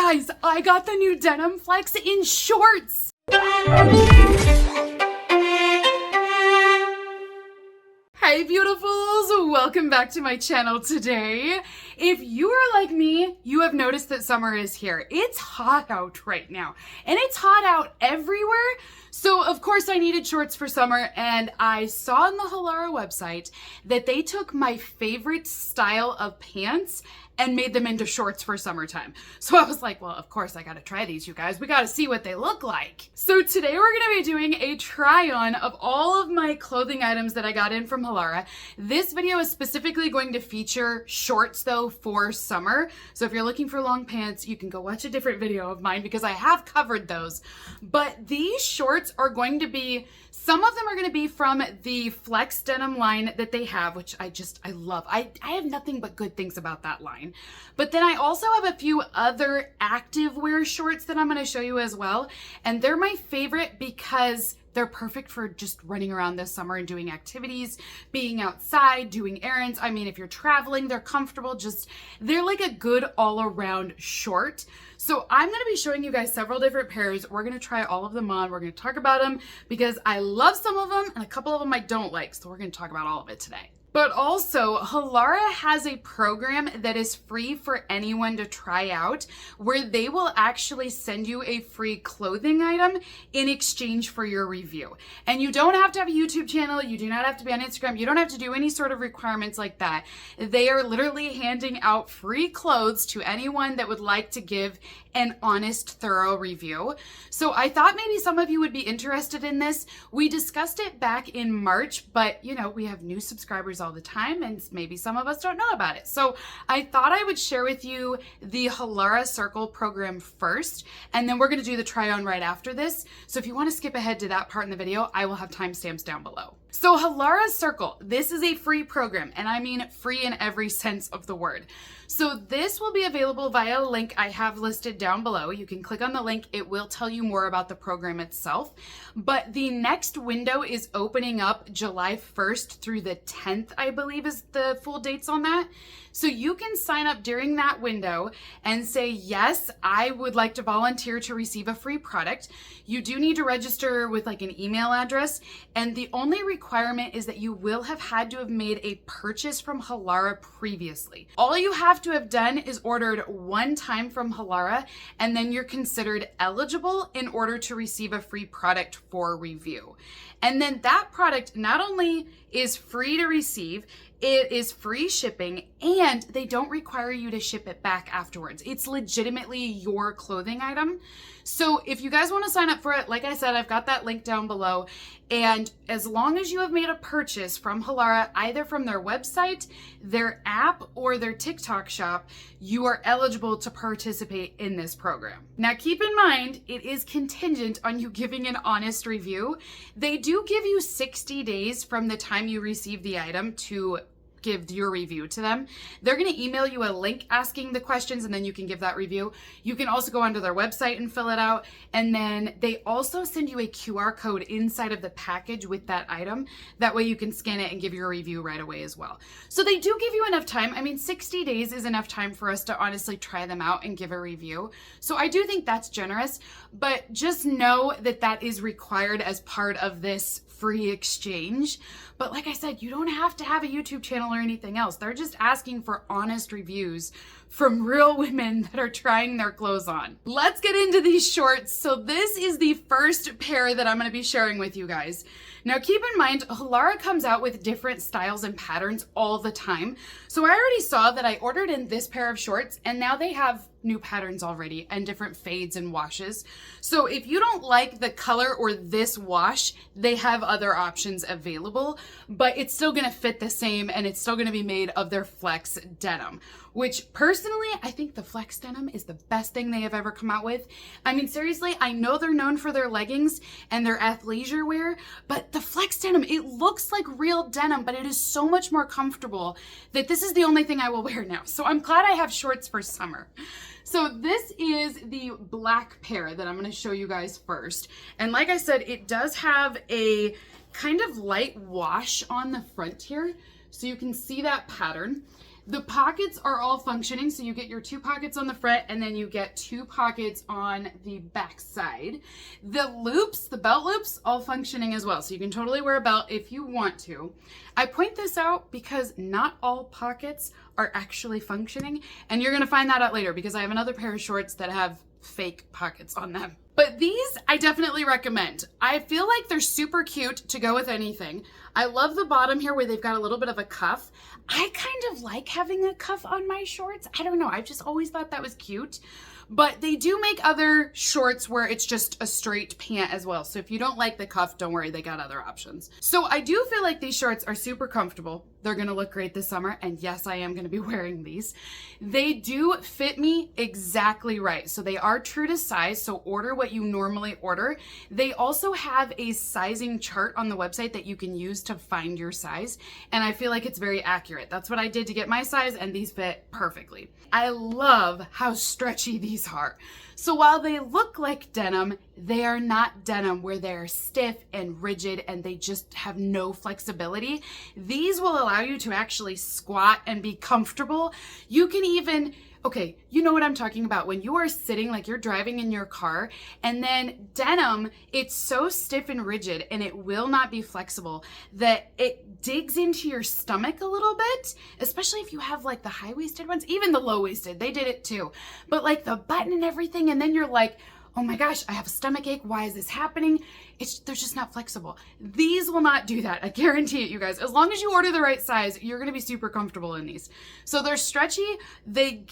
guys, I got the new denim flex in shorts. Hey beautifuls, welcome back to my channel today. If you are like me, you have noticed that summer is here. It's hot out right now, and it's hot out everywhere. So of course I needed shorts for summer, and I saw on the Halara website that they took my favorite style of pants and made them into shorts for summertime. So I was like, well, of course I gotta try these, you guys. We gotta see what they look like. So today we're gonna be doing a try on of all of my clothing items that I got in from Halara. This video is specifically going to feature shorts though for summer. So if you're looking for long pants, you can go watch a different video of mine because I have covered those. But these shorts are going to be, some of them are gonna be from the Flex denim line that they have, which I love. I have nothing but good things about that line. But then I also have a few other activewear shorts that I'm going to show you as well. And they're my favorite because they're perfect for just running around this summer and doing activities, being outside, doing errands. I mean, if you're traveling, they're comfortable. They're like a good all-around short. So I'm going to be showing you guys several different pairs. We're going to try all of them on. We're going to talk about them because I love some of them and a couple of them I don't like. So we're going to talk about all of it today. But also, Halara has a program that is free for anyone to try out, where they will actually send you a free clothing item in exchange for your review. And you don't have to have a YouTube channel, you do not have to be on Instagram, you don't have to do any sort of requirements like that. They are literally handing out free clothes to anyone that would like to give an honest, thorough review. So I thought maybe some of you would be interested in this. We discussed it back in March, but you know, we have new subscribers all the time and maybe some of us don't know about it. So I thought I would share with you the Halara Circle program first, and then we're going to do the try on right after this. So if you want to skip ahead to that part in the video, I will have timestamps down below. So Halara Circle, this is a free program, and I mean free in every sense of the word. So this will be available via a link I have listed down below. You can click on the link. It will tell you more about the program itself. But the next window is opening up July 1st through the 10th, I believe is the full dates on that. So you can sign up during that window and say, yes, I would like to volunteer to receive a free product. You do need to register with like an email address. And the only requirement is that you will have had to have made a purchase from Halara previously. All you have to have done is ordered one time from Halara, and then you're considered eligible in order to receive a free product for review. And then that product not only is free to receive, it is free shipping, and they don't require you to ship it back afterwards. It's legitimately your clothing item. So if you guys want to sign up for it, like I said, I've got that link down below. And as long as you have made a purchase from Halara, either from their website, their app, or their TikTok shop, you are eligible to participate in this program. Now keep in mind, it is contingent on you giving an honest review. They do give you 60 days from the time you receive the item to give your review to them. They're going to email you a link asking the questions, and then you can give that review. You can also go onto their website and fill it out. And then they also send you a QR code inside of the package with that item. That way you can scan it and give your review right away as well. So they do give you enough time. I mean, 60 days is enough time for us to honestly try them out and give a review. So I do think that's generous, but just know that that is required as part of this free exchange. But like I said, you don't have to have a YouTube channel or anything else. They're just asking for honest reviews from real women that are trying their clothes on. Let's get into these shorts. So this is the first pair that I'm going to be sharing with you guys. Now keep in mind, Halara comes out with different styles and patterns all the time. So I already saw that I ordered in this pair of shorts, and now they have new patterns already and different fades and washes. So if you don't like the color or this wash, they have other options available, but it's still gonna fit the same, and it's still gonna be made of their Flex denim, which personally, I think the Flex denim is the best thing they have ever come out with. I mean, seriously, I know they're known for their leggings and their athleisure wear, but the Flex denim, it looks like real denim, but it is so much more comfortable that this is the only thing I will wear now. So I'm glad I have shorts for summer. So this is the black pair that I'm going to show you guys first. And like I said, it does have a kind of light wash on the front here. So you can see that pattern. The pockets are all functioning, so you get your 2 pockets on the front and then you get 2 pockets on the back side. The loops, the belt loops, all functioning as well, so you can totally wear a belt if you want to. I point this out because not all pockets are actually functioning, and you're gonna find that out later because I have another pair of shorts that have fake pockets on them. But these I definitely recommend. I feel like they're super cute to go with anything. I love the bottom here where they've got a little bit of a cuff. I kind of like having a cuff on my shorts. I don't know, I've just always thought that was cute. But they do make other shorts where it's just a straight pant as well. So if you don't like the cuff, don't worry, they got other options. So I do feel like these shorts are super comfortable. They're gonna look great this summer, and yes, I am gonna be wearing these. They do fit me exactly right. So they are true to size, so order what you normally order. They also have a sizing chart on the website that you can use to find your size, and I feel like it's very accurate. That's what I did to get my size, and these fit perfectly. I love how stretchy these are. So while they look like denim, they are not denim where they're stiff and rigid and they just have no flexibility. These will allow you to actually squat and be comfortable. You can even, okay, you know what I'm talking about. When you are sitting, like you're driving in your car, and then denim, it's so stiff and rigid and it will not be flexible that it digs into your stomach a little bit, especially if you have like the high-waisted ones, even the low-waisted, they did it too. But like the button and everything, and then you're like, oh my gosh, I have a stomach ache. Why is this happening? They're just not flexible. These will not do that. I guarantee it, you guys. As long as you order the right size, you're gonna be super comfortable in these. So they're stretchy, they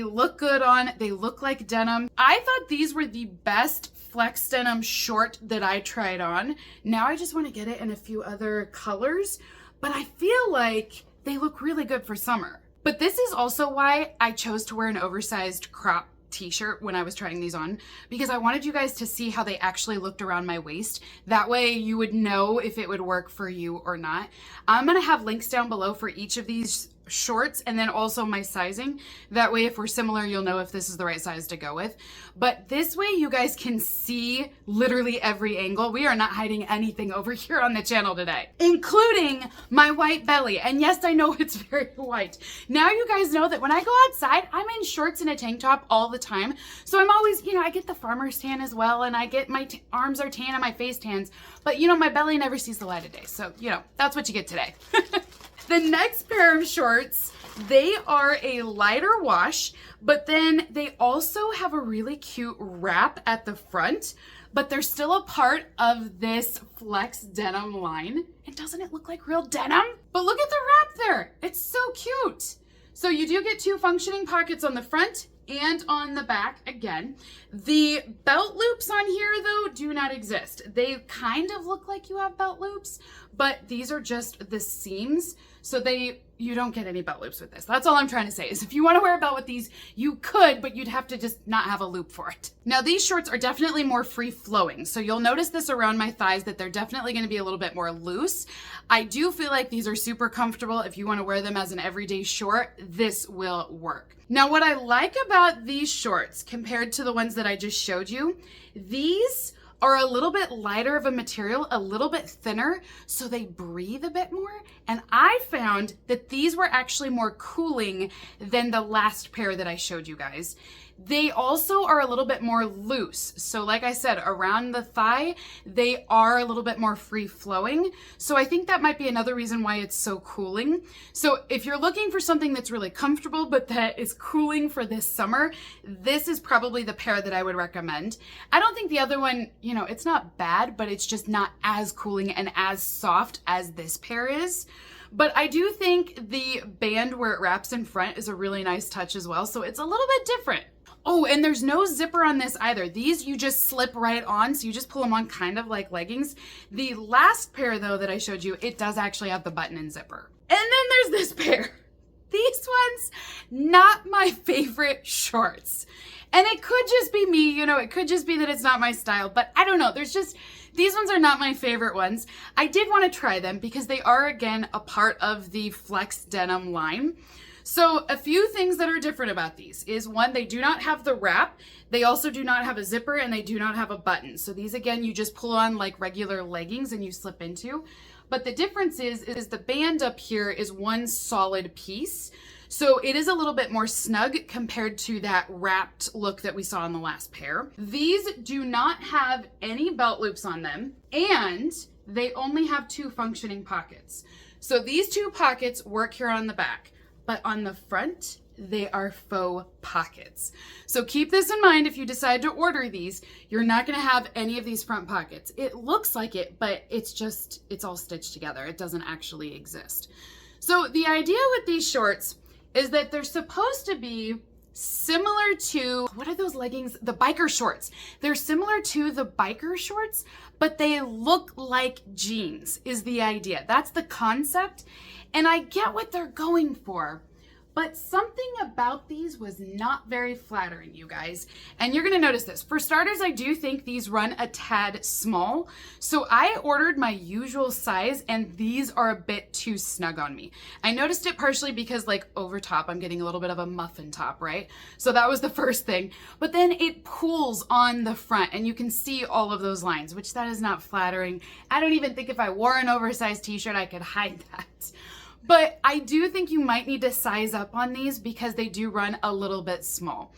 look good on, they look like denim. I thought these were the best flex denim short that I tried on. Now I just wanna get it in a few other colors, but I feel like they look really good for summer. But this is also why I chose to wear an oversized crop t-shirt when I was trying these on, because I wanted you guys to see how they actually looked around my waist. That way you would know if it would work for you or not. I'm gonna have links down below for each of these shorts and then also my sizing. That way if we're similar, you'll know if this is the right size to go with. But this way you guys can see literally every angle. We are not hiding anything over here on the channel today, including my white belly. And yes, I know it's very white. Now you guys know that when I go outside, I'm in shorts and a tank top all the time. So I'm always, I get the farmer's tan as well, and I get my arms are tan and my face tans, but my belly never sees the light of day. So, that's what you get today. The next pair of shorts, they are a lighter wash, but then they also have a really cute wrap at the front, but they're still a part of this flex denim line. And doesn't it look like real denim? But look at the wrap there. It's so cute. So you do get 2 functioning pockets on the front and on the back again. The belt loops on here though do not exist. They kind of look like you have belt loops, but these are just the seams. So you don't get any belt loops with this. That's all I'm trying to say, is if you want to wear a belt with these, you could, but you'd have to just not have a loop for it. Now these shorts are definitely more free flowing. So you'll notice this around my thighs that they're definitely going to be a little bit more loose. I do feel like these are super comfortable. If you want to wear them as an everyday short, this will work. Now what I like about these shorts compared to the ones that I just showed you, these are a little bit lighter of a material, a little bit thinner, so they breathe a bit more. And I found that these were actually more cooling than the last pair that I showed you guys. They also are a little bit more loose. So like I said, around the thigh, they are a little bit more free flowing. So I think that might be another reason why it's so cooling. So if you're looking for something that's really comfortable, but that is cooling for this summer, this is probably the pair that I would recommend. I don't think the other one, it's not bad, but it's just not as cooling and as soft as this pair is. But I do think the band where it wraps in front is a really nice touch as well. So it's a little bit different. Oh, and there's no zipper on this either. These you just slip right on, so you just pull them on kind of like leggings. The last pair though that I showed you, it does actually have the button and zipper. And then there's this pair. These ones, not my favorite shorts. And it could just be me, it could just be that it's not my style, but I don't know. These ones are not my favorite ones. I did want to try them because they are, again, a part of the flex denim line. So a few things that are different about these is, one, they do not have the wrap. They also do not have a zipper, and they do not have a button. So these, again, you just pull on like regular leggings and you slip into. But the difference is the band up here is one solid piece. So it is a little bit more snug compared to that wrapped look that we saw in the last pair. These do not have any belt loops on them, and they only have 2 functioning pockets. So these 2 pockets work here on the back, but on the front, they are faux pockets. So keep this in mind if you decide to order these. You're not going to have any of these front pockets. It looks like it, but it's all stitched together. It doesn't actually exist. So the idea with these shorts is that they're supposed to be similar to, what are those leggings? The biker shorts. They're similar to the biker shorts, but they look like jeans is the idea. That's the concept. And I get what they're going for. But something about these was not very flattering, you guys. And you're gonna notice this. For starters, I do think these run a tad small. So I ordered my usual size and these are a bit too snug on me. I noticed it partially because like over top, I'm getting a little bit of a muffin top, right? So that was the first thing. But then it pulls on the front and you can see all of those lines, which that is not flattering. I don't even think if I wore an oversized t-shirt, I could hide that. But I do think you might need to size up on these because they do run a little bit small.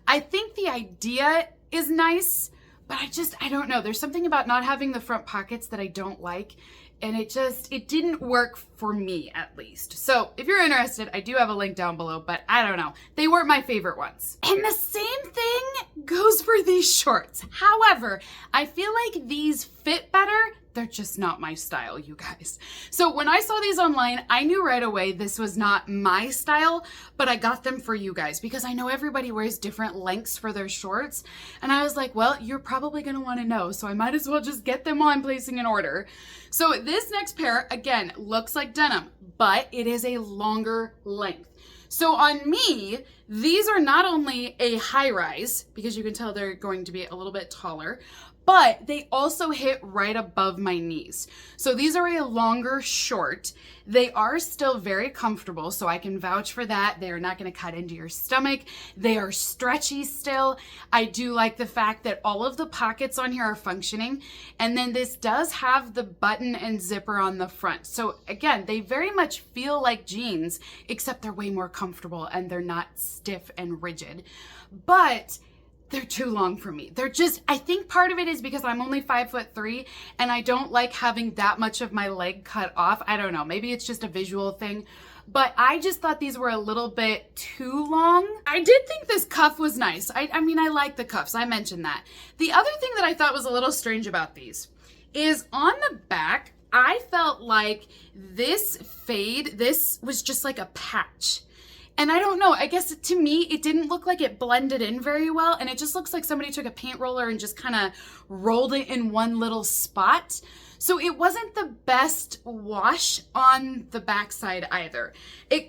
I think the idea is nice, but I don't know. There's something about not having the front pockets that I don't like. And it didn't work for me at least. So if you're interested, I do have a link down below, but I don't know. They weren't my favorite ones. And the same thing goes for these shorts. However, I feel like these fit better. They're just not my style, you guys. So when I saw these online, I knew right away this was not my style, but I got them for you guys because I know everybody wears different lengths for their shorts. And I was like, well, you're probably gonna wanna know, so I might as well just get them while I'm placing an order. So this next pair, again, looks like denim, but it is a longer length. So on me, these are not only a high rise, because you can tell they're going to be a little bit taller, but they also hit right above my knees. So these are a longer short. They are still very comfortable, so I can vouch for that. They are not gonna cut into your stomach. They are stretchy still. I do like the fact that all of the pockets on here are functioning. And then this does have the button and zipper on the front. So again, they very much feel like jeans, except they're way more comfortable and they're not stiff and rigid. But they're too long for me. I think part of it is because I'm only 5'3" and I don't like having that much of my leg cut off. I don't know, maybe it's just a visual thing, but I just thought these were a little bit too long. I did think this cuff was nice. I mean, I like the cuffs, I mentioned that. The other thing that I thought was a little strange about these is on the back, I felt like this was just like a patch. And I don't know, I guess to me, it didn't look like it blended in very well. And it just looks like somebody took a paint roller and just kind of rolled it in one little spot. So it wasn't the best wash on the backside either.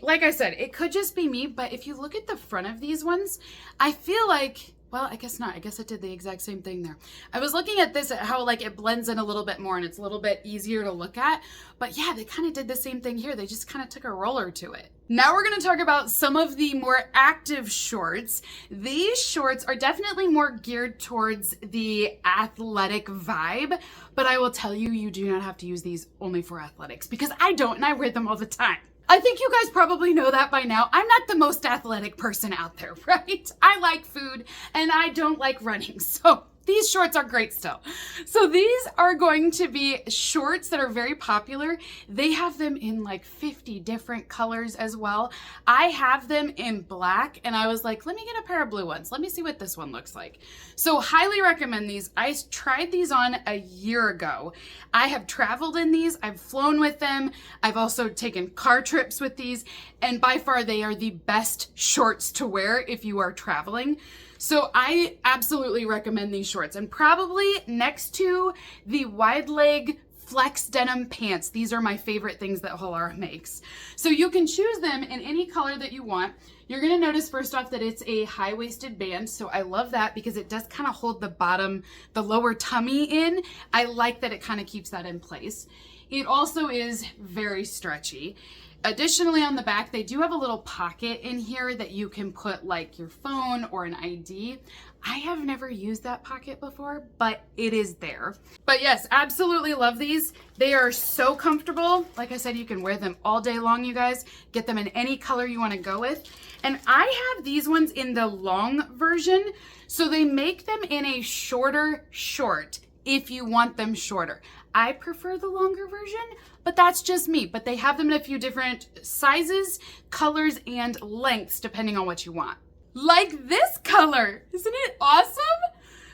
Like I said, it could just be me, but if you look at the front of these ones, I feel like, well, I guess not. I guess it did the exact same thing there. I was looking at this, at how like it blends in a little bit more and it's a little bit easier to look at. But yeah, they kind of did the same thing here. They just kind of took a roller to it. Now we're going to talk about some of the more active shorts. These shorts are definitely more geared towards the athletic vibe, but I will tell you, you do not have to use these only for athletics because I don't and I wear them all the time. I think you guys probably know that by now. I'm not the most athletic person out there, right? I like food and I don't like running, so these shorts are great still. So these are going to be shorts that are very popular. They have them in like 50 different colors as well. I have them in black and I was like, let me get a pair of blue ones. Let me see what this one looks like. So highly recommend these. I tried these on a year ago. I have traveled in these. I've flown with them. I've also taken car trips with these. And by far they are the best shorts to wear if you are traveling. So I absolutely recommend these shorts, and probably next to the wide leg flex denim pants. These are my favorite things that Halara makes. So you can choose them in any color that you want. You're gonna notice first off that it's a high-waisted band. So I love that because it does kind of hold the lower tummy in. I like that it kind of keeps that in place. It also is very stretchy. Additionally, on the back, they do have a little pocket in here that you can put like your phone or an ID. I have never used that pocket before, but it is there. But yes, absolutely love these. They are so comfortable. Like I said, you can wear them all day long, you guys. Get them in any color you want to go with. And I have these ones in the long version, so they make them in a shorter short if you want them shorter. I prefer the longer version, but that's just me. But they have them in a few different sizes, colors, and lengths, depending on what you want. Like this color, isn't it awesome?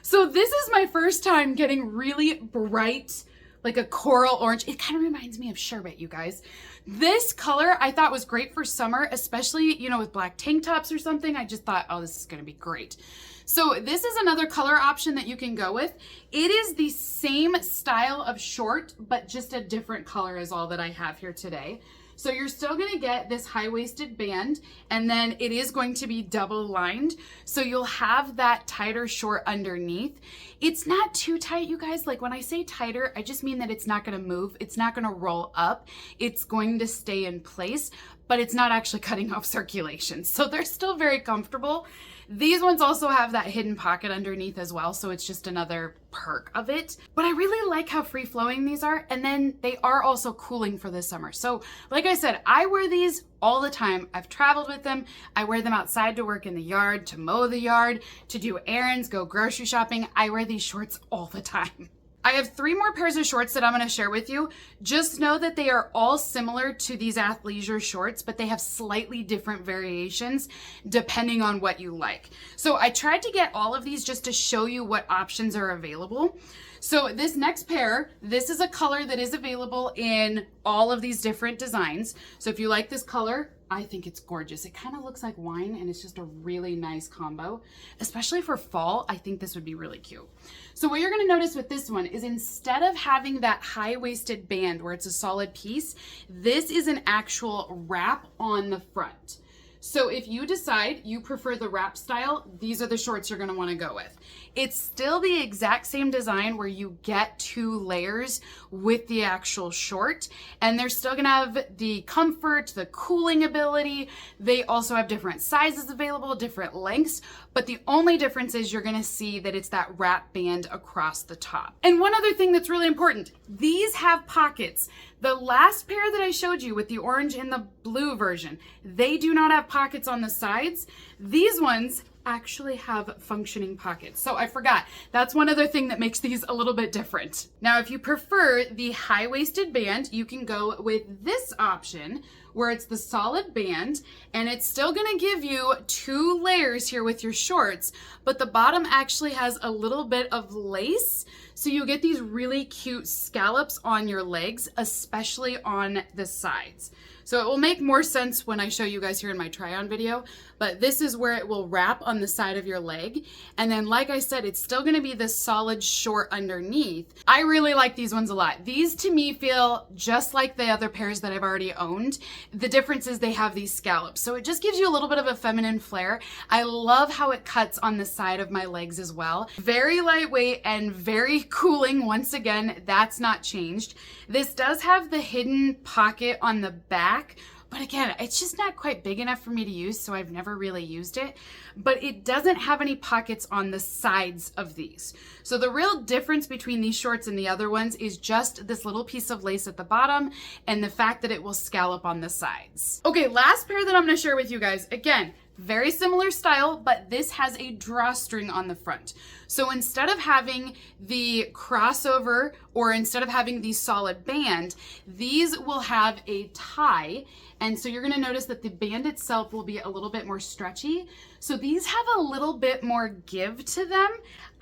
So this is my first time getting really bright, like a coral orange. It kind of reminds me of sherbet, you guys. This color I thought was great for summer, especially, you know, with black tank tops or something. I just thought, oh, this is gonna be great. So this is another color option that you can go with. It is the same style of short, but just a different color is all that I have here today. So you're still gonna get this high-waisted band, and then it is going to be double lined. So you'll have that tighter short underneath. It's not too tight, you guys. Like when I say tighter, I just mean that it's not gonna move. It's not gonna roll up. It's going to stay in place, but it's not actually cutting off circulation. So they're still very comfortable. These ones also have that hidden pocket underneath as well, so it's just another perk of it. But I really like how free-flowing these are, and then they are also cooling for the summer. So like I said, I wear these all the time. I've traveled with them. I wear them outside to work in the yard, to mow the yard, to do errands, go grocery shopping. I wear these shorts all the time. I have 3 more pairs of shorts that I'm going to share with you. Just know that they are all similar to these athleisure shorts, but they have slightly different variations depending on what you like. So I tried to get all of these just to show you what options are available. So this next pair, this is a color that is available in all of these different designs. So if you like this color, I think it's gorgeous. It kind of looks like wine, and it's just a really nice combo. Especially for fall, I think this would be really cute. So what you're gonna notice with this one is instead of having that high-waisted band where it's a solid piece, this is an actual wrap on the front. So if you decide you prefer the wrap style, these are the shorts you're gonna wanna go with. It's still the exact same design where you get 2 layers with the actual short, and they're still gonna have the comfort, the cooling ability. They also have different sizes available, different lengths, but the only difference is you're gonna see that it's that wrap band across the top. And one other thing that's really important, these have pockets. The last pair that I showed you with the orange and the blue version, they do not have pockets on the sides. These ones actually have functioning pockets. So I forgot, that's one other thing that makes these a little bit different. Now, if you prefer the high-waisted band, you can go with this option where it's the solid band, and it's still gonna give you 2 layers here with your shorts, but the bottom actually has a little bit of lace. So you get these really cute scallops on your legs, especially on the sides. So it will make more sense when I show you guys here in my try-on video, but this is where it will wrap on the side of your leg. And then, like I said, it's still gonna be this solid short underneath. I really like these ones a lot. These to me feel just like the other pairs that I've already owned. The difference is they have these scallops. So it just gives you a little bit of a feminine flair. I love how it cuts on the side of my legs as well. Very lightweight and very cooling. Once again, that's not changed. This does have the hidden pocket on the back, but again, it's just not quite big enough for me to use, so I've never really used it. But it doesn't have any pockets on the sides of these. So the real difference between these shorts and the other ones is just this little piece of lace at the bottom and the fact that it will scallop on the sides. Okay, last pair that I'm gonna share with you guys. Again, very similar style, but this has a drawstring on the front. So instead of having the crossover or instead of having the solid band, these will have a tie. And so you're gonna notice that the band itself will be a little bit more stretchy. So these have a little bit more give to them.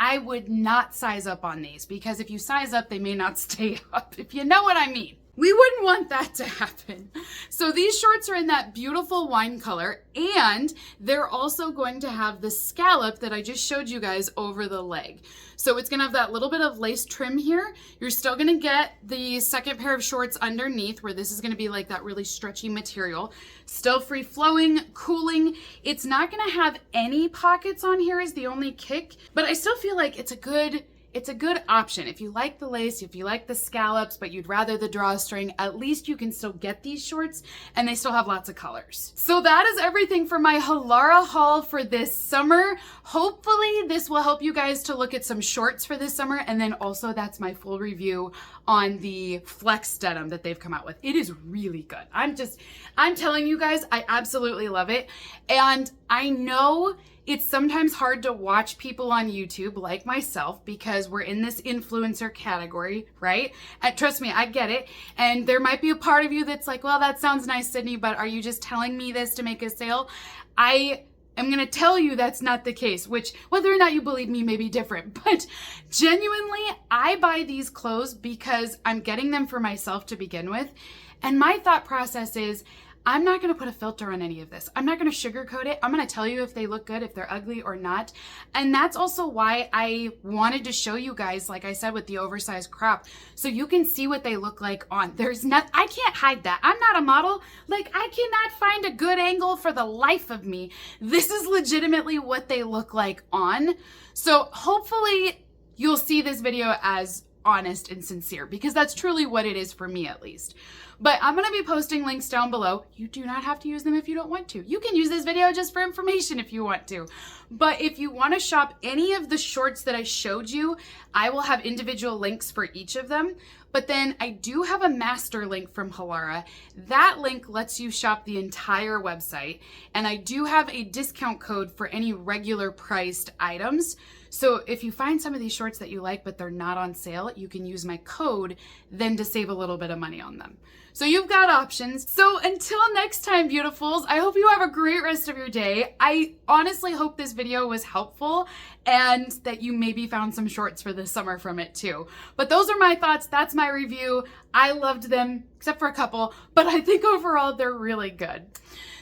I would not size up on these because if you size up, they may not stay up, if you know what I mean. We wouldn't want that to happen. So these shorts are in that beautiful wine color, and they're also going to have the scallop that I just showed you guys over the leg. So it's gonna have that little bit of lace trim here. You're still gonna get the second pair of shorts underneath where this is gonna be like that really stretchy material. Still free flowing, cooling. It's not gonna have any pockets on here is the only kick, but I still feel like it's a good it's a good option. If you like the lace, if you like the scallops, but you'd rather the drawstring, at least you can still get these shorts and they still have lots of colors. So that is everything for my Halara haul for this summer. Hopefully this will help you guys to look at some shorts for this summer. And then also that's my full review on the flex denim that they've come out with. It is really good. I'm telling you guys, I absolutely love it. And I know it's sometimes hard to watch people on YouTube like myself because we're in this influencer category, right? And trust me, I get it. And there might be a part of you that's like, well, that sounds nice, Sydney, but are you just telling me this to make a sale? I'm going to tell you that's not the case, which whether or not you believe me may be different, but genuinely, I buy these clothes because I'm getting them for myself to begin with. And my thought process is, I'm not going to put a filter on any of this. I'm not going to sugarcoat it. I'm going to tell you if they look good, if they're ugly or not. And that's also why I wanted to show you guys, like I said, with the oversized crop, so you can see what they look like on. I can't hide that. I'm not a model. Like, I cannot find a good angle for the life of me. This is legitimately what they look like on. So hopefully you'll see this video as honest and sincere, because that's truly what it is for me, at least. But I'm going to be posting links down below. You do not have to use them if you don't want to. You can use this video just for information if you want to. But if you want to shop any of the shorts that I showed you, I will have individual links for each of them. But then I do have a master link from Halara. That link lets you shop the entire website. And I do have a discount code for any regular priced items. So if you find some of these shorts that you like, but they're not on sale, you can use my code then to save a little bit of money on them. So you've got options. So until next time, beautifuls, I hope you have a great rest of your day. I honestly hope this video was helpful and that you maybe found some shorts for this summer from it too. But those are my thoughts. That's my review. I loved them, except for a couple, but I think overall they're really good.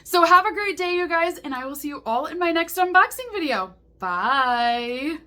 So have a great day, you guys, and I will see you all in my next unboxing video. Bye.